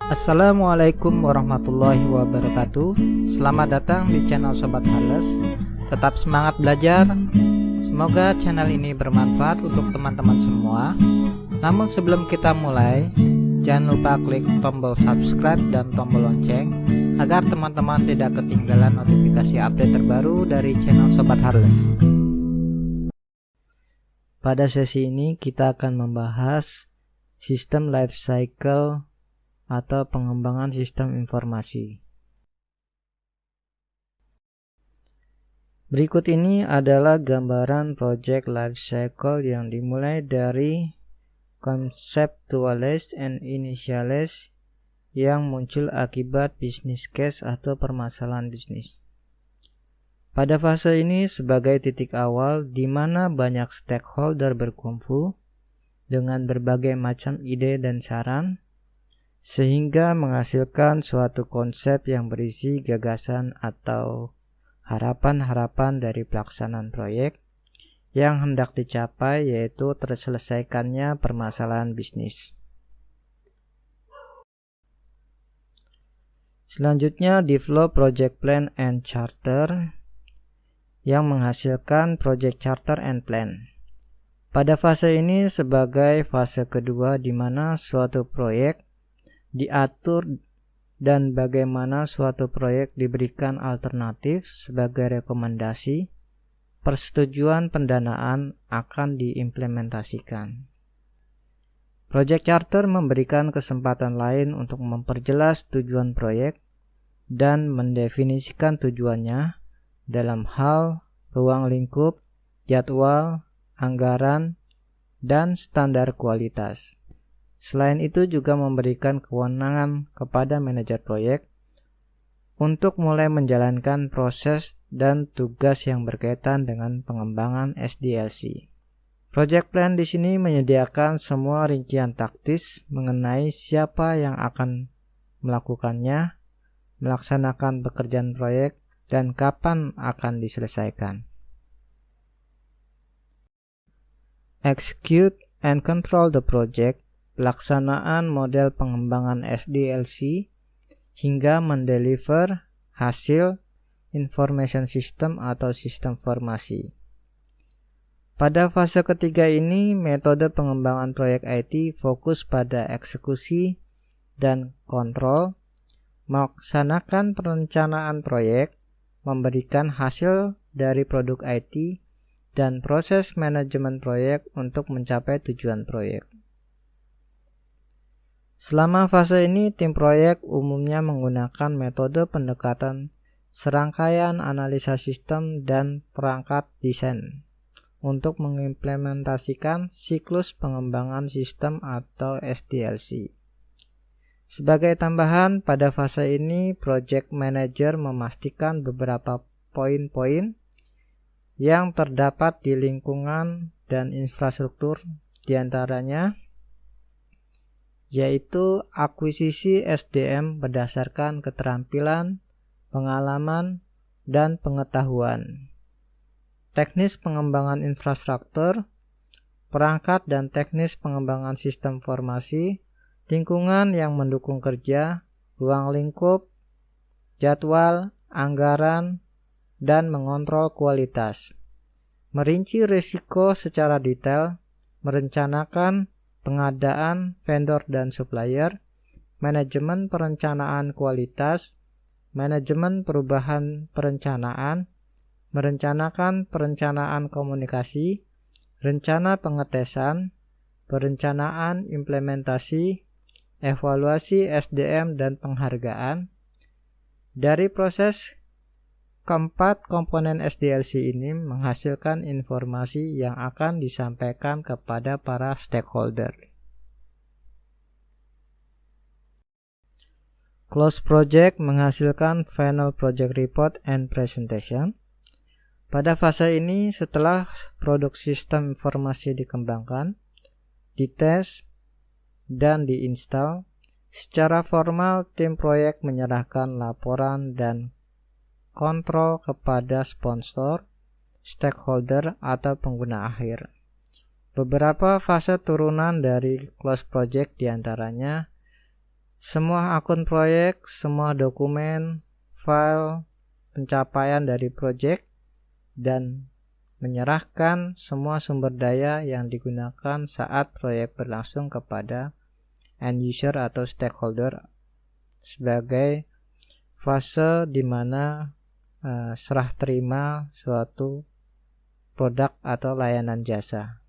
Assalamualaikum warahmatullahi wabarakatuh. Selamat datang di channel Sobat Hales. Tetap semangat belajar. Semoga channel ini bermanfaat untuk teman-teman semua. Namun sebelum kita mulai, jangan lupa klik tombol subscribe dan tombol lonceng agar teman-teman tidak ketinggalan notifikasi update terbaru dari channel Sobat Hales. Pada sesi ini kita akan membahas sistem life cycle atau pengembangan sistem informasi. Berikut ini adalah gambaran project life cycle yang dimulai dari conceptualize and initialize yang muncul akibat business case atau permasalahan bisnis. Pada fase ini sebagai titik awal di mana banyak stakeholder berkumpul dengan berbagai macam ide dan saran, sehingga menghasilkan suatu konsep yang berisi gagasan atau harapan-harapan dari pelaksanaan proyek yang hendak dicapai, yaitu terselesaikannya permasalahan bisnis. Selanjutnya, develop project plan and charter yang menghasilkan project charter and plan. Pada fase ini sebagai fase kedua di mana suatu proyek diatur dan bagaimana suatu proyek diberikan alternatif sebagai rekomendasi, persetujuan pendanaan akan diimplementasikan. Project Charter memberikan kesempatan lain untuk memperjelas tujuan proyek dan mendefinisikan tujuannya dalam hal ruang lingkup, jadwal, anggaran, dan standar kualitas. Selain itu juga memberikan kewenangan kepada manajer proyek untuk mulai menjalankan proses dan tugas yang berkaitan dengan pengembangan SDLC. Project plan di sini menyediakan semua rincian taktis mengenai siapa yang akan melakukannya, melaksanakan pekerjaan proyek, dan kapan akan diselesaikan. Execute and control the project, pelaksanaan model pengembangan SDLC hingga mendeliver hasil information system atau sistem formasi. Pada fase ketiga ini, metode pengembangan proyek IT fokus pada eksekusi dan kontrol, melaksanakan perencanaan proyek, memberikan hasil dari produk IT, dan proses manajemen proyek untuk mencapai tujuan proyek. Selama fase ini, tim proyek umumnya menggunakan metode pendekatan serangkaian analisa sistem dan perangkat desain untuk mengimplementasikan siklus pengembangan sistem atau SDLC. Sebagai tambahan, pada fase ini, project manager memastikan beberapa poin-poin yang terdapat di lingkungan dan infrastruktur, diantaranya yaitu akuisisi SDM berdasarkan keterampilan, pengalaman, dan pengetahuan, teknis pengembangan infrastruktur, perangkat dan teknis pengembangan sistem formasi, lingkungan yang mendukung kerja, ruang lingkup, jadwal, anggaran, dan mengontrol kualitas, merinci risiko secara detail, merencanakan pengadaan vendor dan supplier, manajemen perencanaan kualitas, manajemen perubahan perencanaan, merencanakan perencanaan komunikasi, rencana pengetesan, perencanaan implementasi, evaluasi SDM dan penghargaan. Dari proses keempat komponen SDLC ini menghasilkan informasi yang akan disampaikan kepada para stakeholder. Close project menghasilkan final project report and presentation. Pada fase ini, setelah produk sistem informasi dikembangkan, dites, dan diinstal, secara formal tim proyek menyerahkan laporan dan kontrol kepada sponsor, stakeholder, atau pengguna akhir. Beberapa fase turunan dari close project diantaranya semua akun proyek, semua dokumen, file, pencapaian dari proyek, dan menyerahkan semua sumber daya yang digunakan saat proyek berlangsung kepada end user atau stakeholder sebagai fase di mana serah terima suatu produk atau layanan jasa.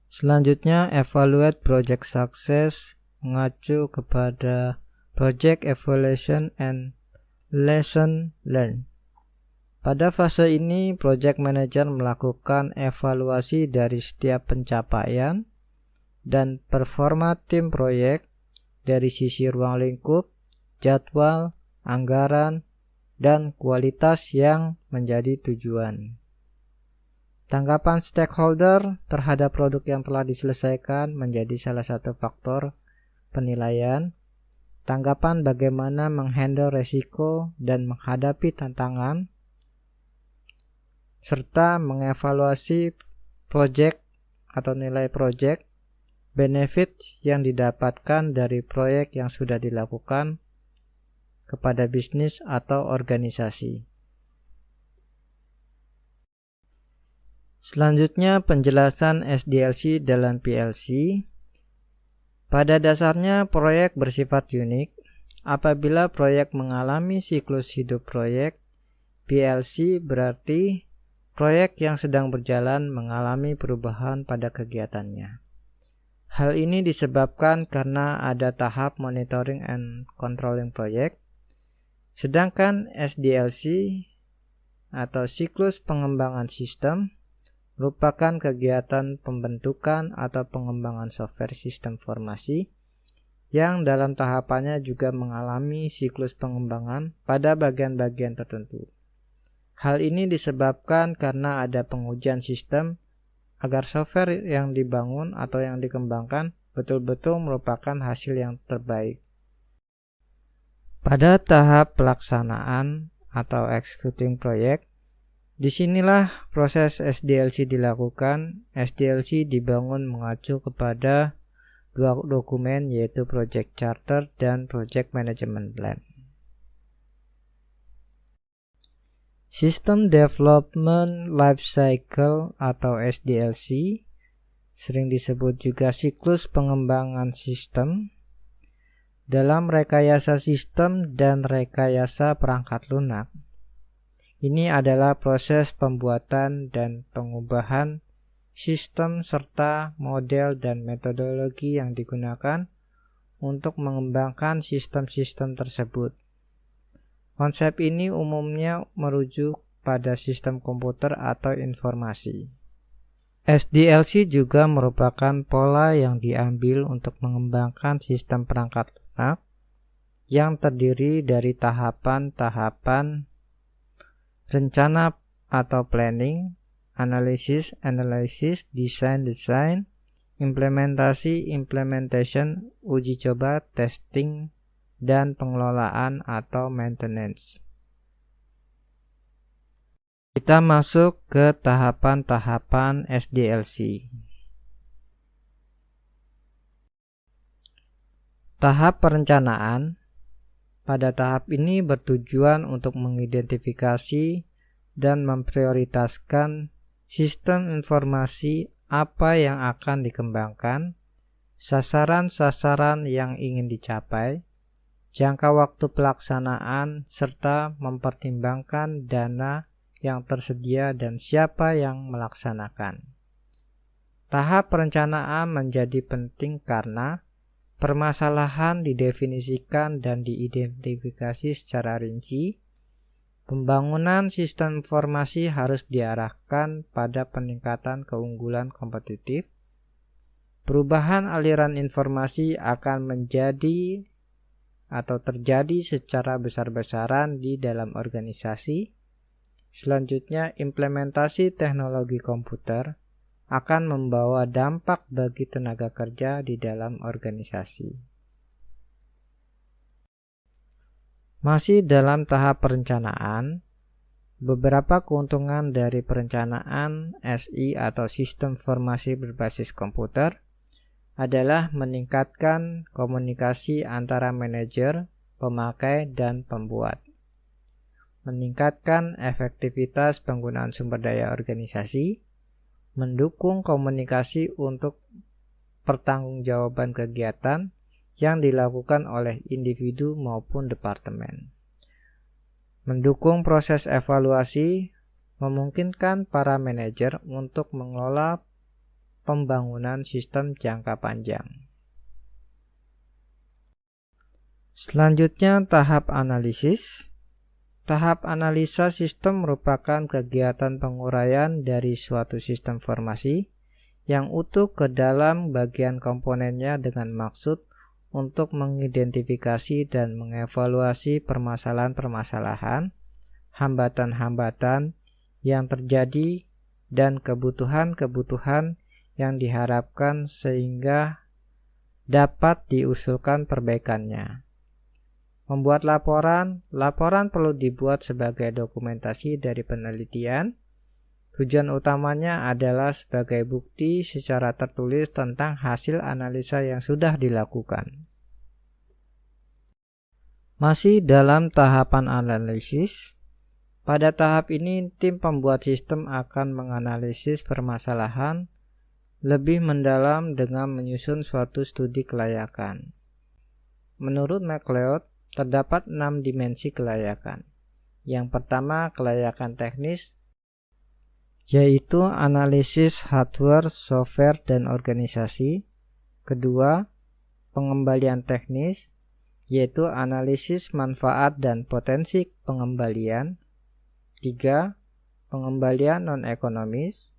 Selanjutnya, evaluate project success mengacu kepada project evaluation and lesson learned. Pada fase ini, project manager melakukan evaluasi dari setiap pencapaian dan performa tim proyek dari sisi ruang lingkup, jadwal, anggaran, dan kualitas yang menjadi tujuan. Tanggapan stakeholder terhadap produk yang telah diselesaikan menjadi salah satu faktor penilaian. Tanggapan bagaimana menghandle resiko dan menghadapi tantangan, serta mengevaluasi proyek atau nilai proyek, benefit yang didapatkan dari proyek yang sudah dilakukan kepada bisnis atau organisasi. Selanjutnya, penjelasan SDLC dalam PLC. Pada dasarnya, proyek bersifat unik. Apabila proyek mengalami siklus hidup proyek, PLC berarti proyek yang sedang berjalan mengalami perubahan pada kegiatannya. Hal ini disebabkan karena ada tahap monitoring and controlling project. Sedangkan SDLC atau siklus pengembangan sistem merupakan kegiatan pembentukan atau pengembangan software sistem informasi yang dalam tahapannya juga mengalami siklus pengembangan pada bagian-bagian tertentu. Hal ini disebabkan karena ada pengujian sistem agar software yang dibangun atau yang dikembangkan betul-betul merupakan hasil yang terbaik. Pada tahap pelaksanaan atau executing project, disinilah proses SDLC dilakukan. SDLC dibangun mengacu kepada dua dokumen, yaitu Project Charter dan Project Management Plan. System Development Life Cycle atau SDLC, sering disebut juga siklus pengembangan sistem, dalam rekayasa sistem dan rekayasa perangkat lunak. Ini adalah proses pembuatan dan pengubahan sistem serta model dan metodologi yang digunakan untuk mengembangkan sistem-sistem tersebut. Konsep ini umumnya merujuk pada sistem komputer atau informasi. SDLC juga merupakan pola yang diambil untuk mengembangkan sistem perangkat lunak yang terdiri dari tahapan-tahapan rencana atau planning, analisis, design, implementation, uji coba, testing, dan pengelolaan atau maintenance. Kita masuk ke tahapan-tahapan SDLC. Tahap perencanaan. Pada tahap ini bertujuan untuk mengidentifikasi dan memprioritaskan sistem informasi apa yang akan dikembangkan, sasaran-sasaran yang ingin dicapai, jangka waktu pelaksanaan, serta mempertimbangkan dana yang tersedia dan siapa yang melaksanakan. Tahap perencanaan menjadi penting karena permasalahan didefinisikan dan diidentifikasi secara rinci. Pembangunan sistem informasi harus diarahkan pada peningkatan keunggulan kompetitif. Perubahan aliran informasi akan menjadi atau terjadi secara besar-besaran di dalam organisasi. Selanjutnya, implementasi teknologi komputer akan membawa dampak bagi tenaga kerja di dalam organisasi. Masih dalam tahap perencanaan, beberapa keuntungan dari perencanaan SI atau sistem informasi berbasis komputer adalah meningkatkan komunikasi antara manajer, pemakai, dan pembuat. Meningkatkan efektivitas penggunaan sumber daya organisasi, mendukung komunikasi untuk pertanggungjawaban kegiatan yang dilakukan oleh individu maupun departemen. Mendukung proses evaluasi, memungkinkan para manajer untuk mengelola pembangunan sistem jangka panjang. Selanjutnya, tahap analisis. Tahap analisa sistem merupakan kegiatan penguraian dari suatu sistem informasi yang utuh ke dalam bagian komponennya dengan maksud untuk mengidentifikasi dan mengevaluasi permasalahan-permasalahan, hambatan-hambatan yang terjadi, dan kebutuhan-kebutuhan yang diharapkan sehingga dapat diusulkan perbaikannya. Membuat laporan perlu dibuat sebagai dokumentasi dari penelitian. Tujuan utamanya adalah sebagai bukti secara tertulis tentang hasil analisa yang sudah dilakukan. Masih dalam tahapan analisis, pada tahap ini tim pembuat sistem akan menganalisis permasalahan lebih mendalam dengan menyusun suatu studi kelayakan. Menurut MacLeod, terdapat 6 dimensi kelayakan. Yang pertama, kelayakan teknis, yaitu analisis hardware, software, dan organisasi. Kedua, pengembalian teknis, yaitu analisis manfaat dan potensi pengembalian. 3. Pengembalian non-ekonomis,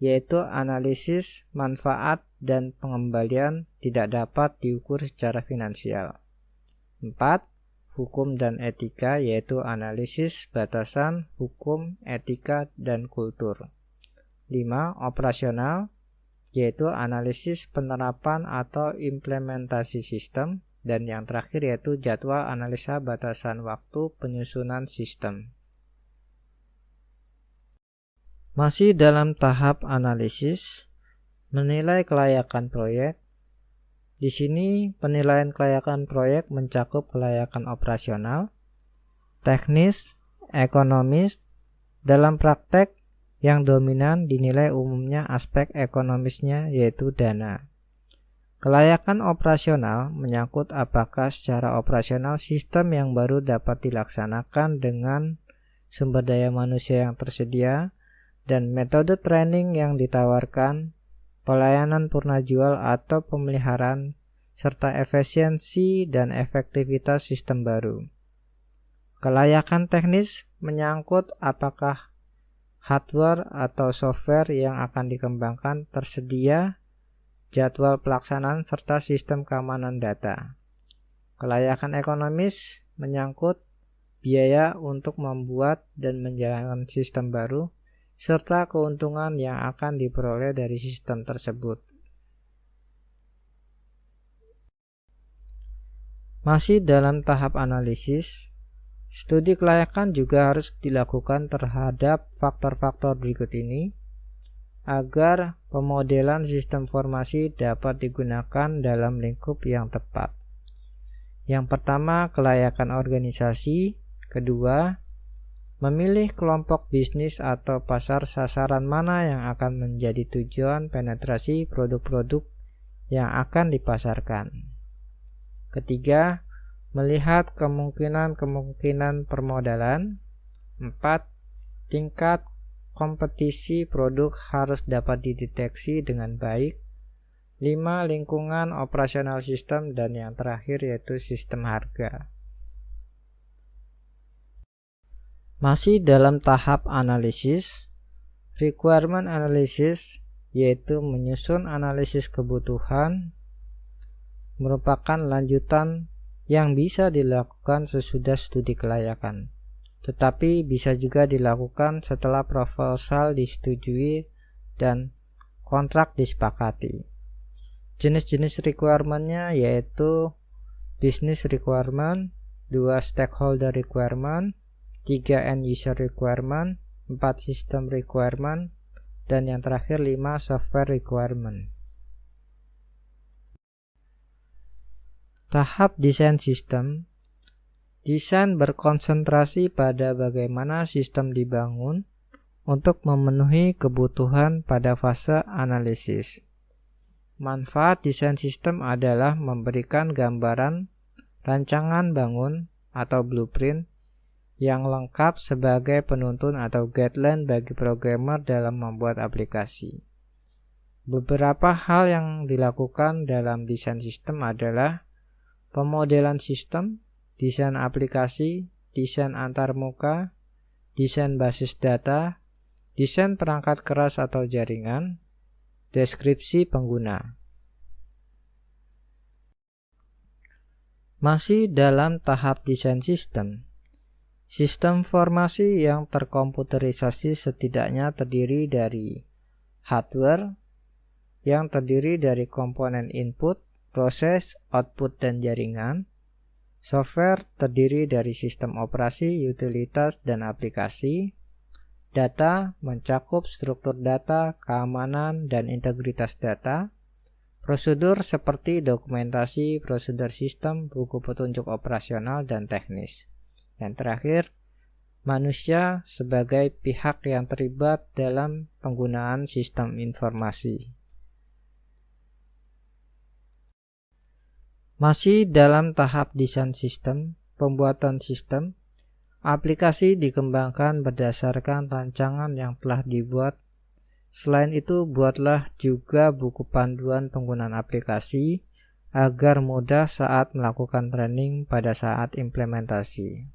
yaitu analisis manfaat dan pengembalian tidak dapat diukur secara finansial. 4. Hukum dan etika, yaitu analisis batasan hukum, etika, dan kultur. 5. Operasional, yaitu analisis penerapan atau implementasi sistem. Dan yang terakhir yaitu jadwal analisa batasan waktu penyusunan sistem. Masih dalam tahap analisis, menilai kelayakan proyek. Di sini penilaian kelayakan proyek mencakup kelayakan operasional, teknis, ekonomis. Dalam praktek yang dominan dinilai umumnya aspek ekonomisnya, yaitu dana. Kelayakan operasional menyangkut apakah secara operasional sistem yang baru dapat dilaksanakan dengan sumber daya manusia yang tersedia dan metode training yang ditawarkan, pelayanan purnajual atau pemeliharaan, serta efisiensi dan efektivitas sistem baru. Kelayakan teknis menyangkut apakah hardware atau software yang akan dikembangkan tersedia, jadwal pelaksanaan, serta sistem keamanan data. Kelayakan ekonomis menyangkut biaya untuk membuat dan menjalankan sistem baru, serta keuntungan yang akan diperoleh dari sistem tersebut. Masih dalam tahap analisis, studi kelayakan juga harus dilakukan terhadap faktor-faktor berikut ini agar pemodelan sistem informasi dapat digunakan dalam lingkup yang tepat. Yang pertama, kelayakan organisasi. Kedua, memilih kelompok bisnis atau pasar sasaran mana yang akan menjadi tujuan penetrasi produk-produk yang akan dipasarkan. Ketiga, melihat kemungkinan permodalan. 4. Tingkat kompetisi produk harus dapat dideteksi dengan baik. 5. Lingkungan operasional sistem. Dan yang terakhir yaitu sistem harga. Masih dalam tahap analisis, requirement analysis, yaitu menyusun analisis kebutuhan, merupakan lanjutan yang bisa dilakukan sesudah studi kelayakan, tetapi bisa juga dilakukan setelah proposal disetujui dan kontrak disepakati. Jenis-jenis requirement-nya yaitu business requirement, 2 stakeholder requirement, 3 end user requirement, 4 system requirement, dan yang terakhir 5 software requirement. Tahap desain sistem. Desain berkonsentrasi pada bagaimana sistem dibangun untuk memenuhi kebutuhan pada fase analisis. Manfaat desain sistem adalah memberikan gambaran rancangan bangun atau blueprint yang lengkap sebagai penuntun atau guideline bagi programmer dalam membuat aplikasi. Beberapa hal yang dilakukan dalam desain sistem adalah pemodelan sistem, desain aplikasi, desain antarmuka, desain basis data, desain perangkat keras atau jaringan, deskripsi pengguna. Masih dalam tahap desain sistem. Sistem informasi yang terkomputerisasi setidaknya terdiri dari hardware yang terdiri dari komponen input, proses, output, dan jaringan. Software terdiri dari sistem operasi, utilitas, dan aplikasi. Data mencakup struktur data, keamanan, dan integritas data. Prosedur seperti dokumentasi, prosedur sistem, buku petunjuk operasional, dan teknis. Yang terakhir, manusia sebagai pihak yang terlibat dalam penggunaan sistem informasi. Masih dalam tahap desain sistem, pembuatan sistem, aplikasi dikembangkan berdasarkan rancangan yang telah dibuat. Selain itu, buatlah juga buku panduan penggunaan aplikasi agar mudah saat melakukan training pada saat implementasi.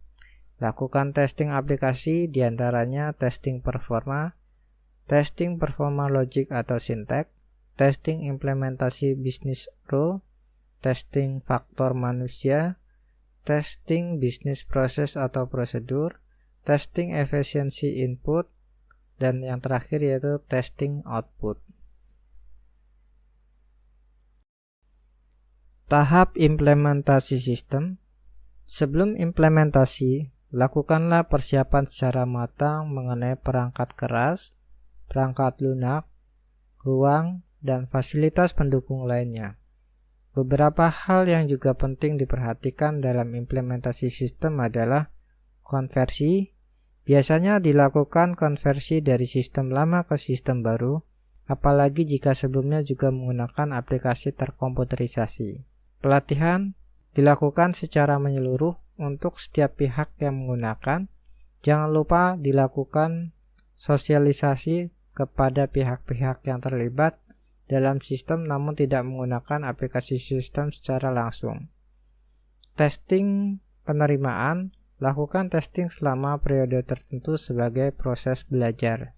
Lakukan testing aplikasi, diantaranya testing performa logic atau syntax, testing implementasi business rule, testing faktor manusia, testing bisnis proses atau prosedur, testing efisiensi input, dan yang terakhir yaitu testing output. Tahap implementasi sistem. Sebelum implementasi, lakukanlah persiapan secara matang mengenai perangkat keras, perangkat lunak, ruang, dan fasilitas pendukung lainnya. Beberapa hal yang juga penting diperhatikan dalam implementasi sistem adalah konversi. Biasanya dilakukan konversi dari sistem lama ke sistem baru, apalagi jika sebelumnya juga menggunakan aplikasi terkomputerisasi. Pelatihan dilakukan secara menyeluruh untuk setiap pihak yang menggunakan. Jangan lupa dilakukan sosialisasi kepada pihak-pihak yang terlibat dalam sistem namun tidak menggunakan aplikasi sistem secara langsung. Testing penerimaan. Lakukan testing selama periode tertentu sebagai proses belajar.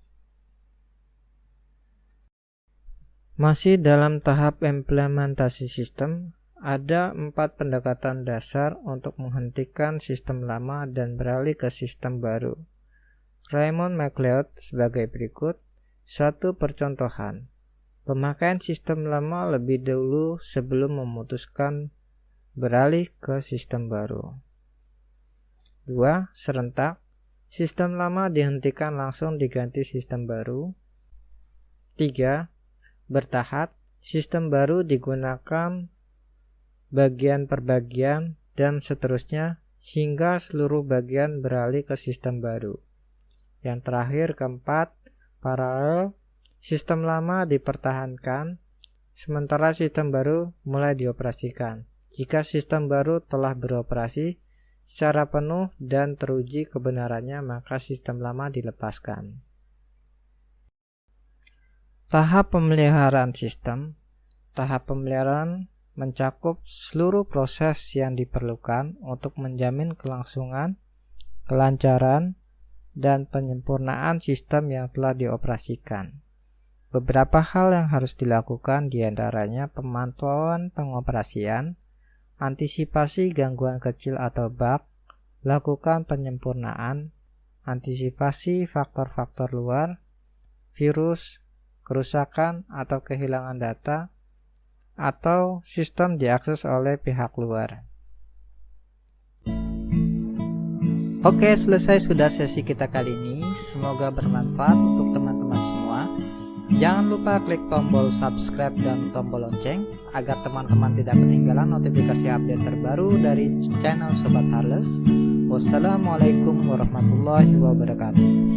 Masih dalam tahap implementasi sistem, ada 4 pendekatan dasar untuk menghentikan sistem lama dan beralih ke sistem baru. Raymond McLeod sebagai berikut. 1. Percontohan. Pemakaian sistem lama lebih dulu sebelum memutuskan beralih ke sistem baru. 2. Serentak. Sistem lama dihentikan langsung diganti sistem baru. 3. Bertahap. Sistem baru digunakan bagian per bagian dan seterusnya hingga seluruh bagian beralih ke sistem baru. Yang terakhir, keempat, paralel. Sistem lama dipertahankan sementara sistem baru mulai dioperasikan. Jika sistem baru telah beroperasi secara penuh dan teruji kebenarannya, maka sistem lama dilepaskan. Tahap pemeliharaan sistem. Tahap pemeliharaan mencakup seluruh proses yang diperlukan untuk menjamin kelangsungan, kelancaran, dan penyempurnaan sistem yang telah dioperasikan. Beberapa hal yang harus dilakukan diantaranya pemantauan pengoperasian, antisipasi gangguan kecil atau bug, lakukan penyempurnaan, antisipasi faktor-faktor luar, virus, kerusakan atau kehilangan data, atau sistem diakses oleh pihak luar. Oke, selesai sudah sesi kita kali ini. Semoga bermanfaat untuk teman-teman semua. Jangan lupa klik tombol subscribe dan tombol lonceng agar teman-teman tidak ketinggalan notifikasi update terbaru dari channel Sobat Harles. Wassalamualaikum warahmatullahi wabarakatuh.